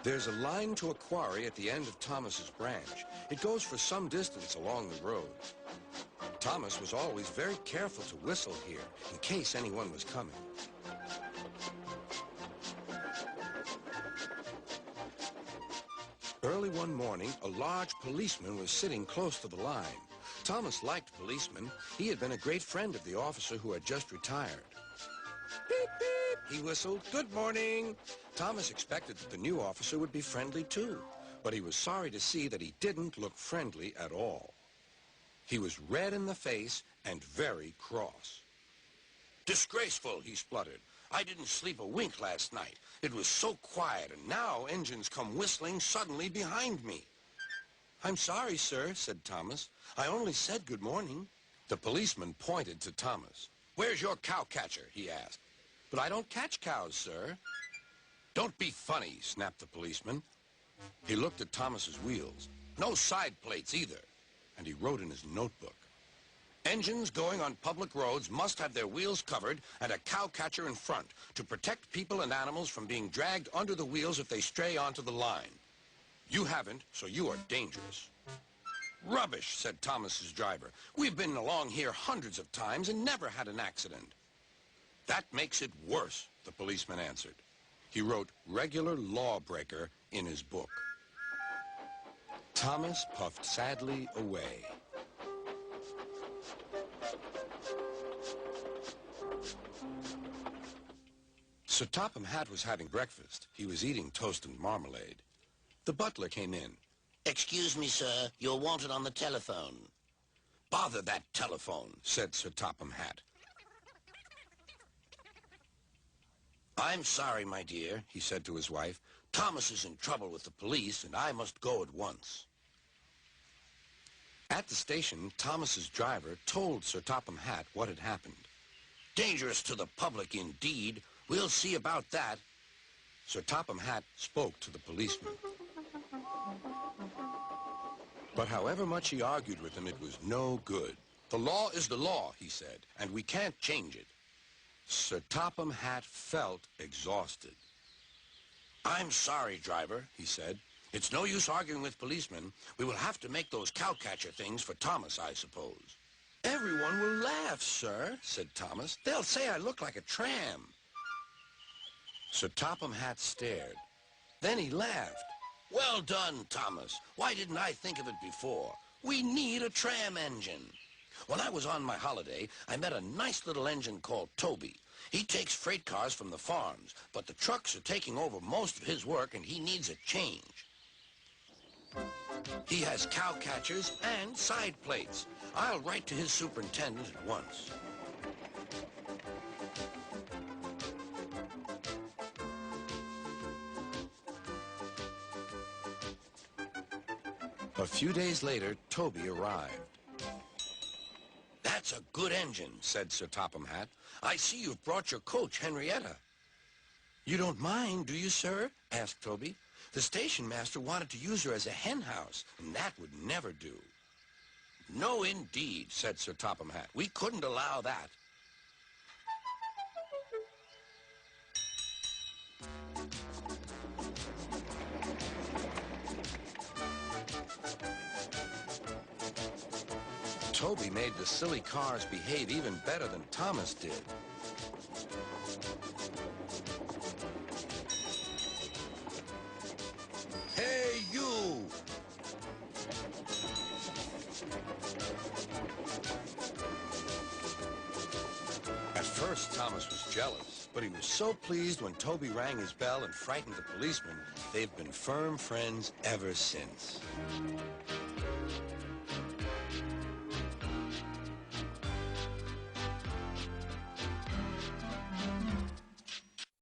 There's a line to a quarry at the end of Thomas's branch. It goes for some distance along the road. Thomas was always very careful to whistle here in case anyone was coming. Early one morning, a large policeman was sitting close to the line. Thomas liked policemen. He had been a great friend of the officer who had just retired. Beep, beep, he whistled. Good morning. Thomas expected that the new officer would be friendly too, but he was sorry to see that he didn't look friendly at all. He was red in the face and very cross. Disgraceful, he spluttered. I didn't sleep a wink last night. It was so quiet, and now engines come whistling suddenly behind me. I'm sorry, sir, said Thomas. I only said good morning. The policeman pointed to Thomas. Where's your cow catcher, he asked. But I don't catch cows, sir. Don't be funny, snapped the policeman. He looked at Thomas's wheels. No side plates either. And he wrote in his notebook. Engines going on public roads must have their wheels covered and a cow catcher in front to protect people and animals from being dragged under the wheels if they stray onto the line. You haven't, so you are dangerous. Rubbish, said Thomas's driver. We've been along here hundreds of times and never had an accident. That makes it worse, the policeman answered. He wrote regular lawbreaker in his book. Thomas puffed sadly away. Sir Topham Hatt was having breakfast. He was eating toast and marmalade. The butler came in. Excuse me, sir. You're wanted on the telephone. Bother that telephone, said Sir Topham Hatt. I'm sorry, my dear, he said to his wife. Thomas is in trouble with the police, and I must go at once. At the station, Thomas's driver told Sir Topham Hatt what had happened. Dangerous to the public, indeed. We'll see about that. Sir Topham Hatt spoke to the policeman. But however much he argued with him, it was no good. The law is the law, he said, and we can't change it. Sir Topham Hatt felt exhausted. I'm sorry, driver, he said. It's no use arguing with policemen. We will have to make those cowcatcher things for Thomas, I suppose. Everyone will laugh, sir, said Thomas. They'll say I look like a tram. Sir Topham Hatt stared. Then he laughed. Well done, Thomas. Why didn't I think of it before? We need a tram engine. When I was on my holiday, I met a nice little engine called Toby. He takes freight cars from the farms, but the trucks are taking over most of his work and he needs a change. He has cow catchers and side plates. I'll write to his superintendent at once. A few days later, Toby arrived. That's a good engine, said Sir Topham Hatt. I see you've brought your coach, Henrietta. You don't mind, do you, sir? Asked Toby. The station master wanted to use her as a hen house, and that would never do. No, indeed, said Sir Topham Hatt. We couldn't allow that. Toby made the silly cars behave even better than Thomas did. Hey, you! At first, Thomas was jealous, but he was so pleased when Toby rang his bell and frightened the policeman. They've been firm friends ever since.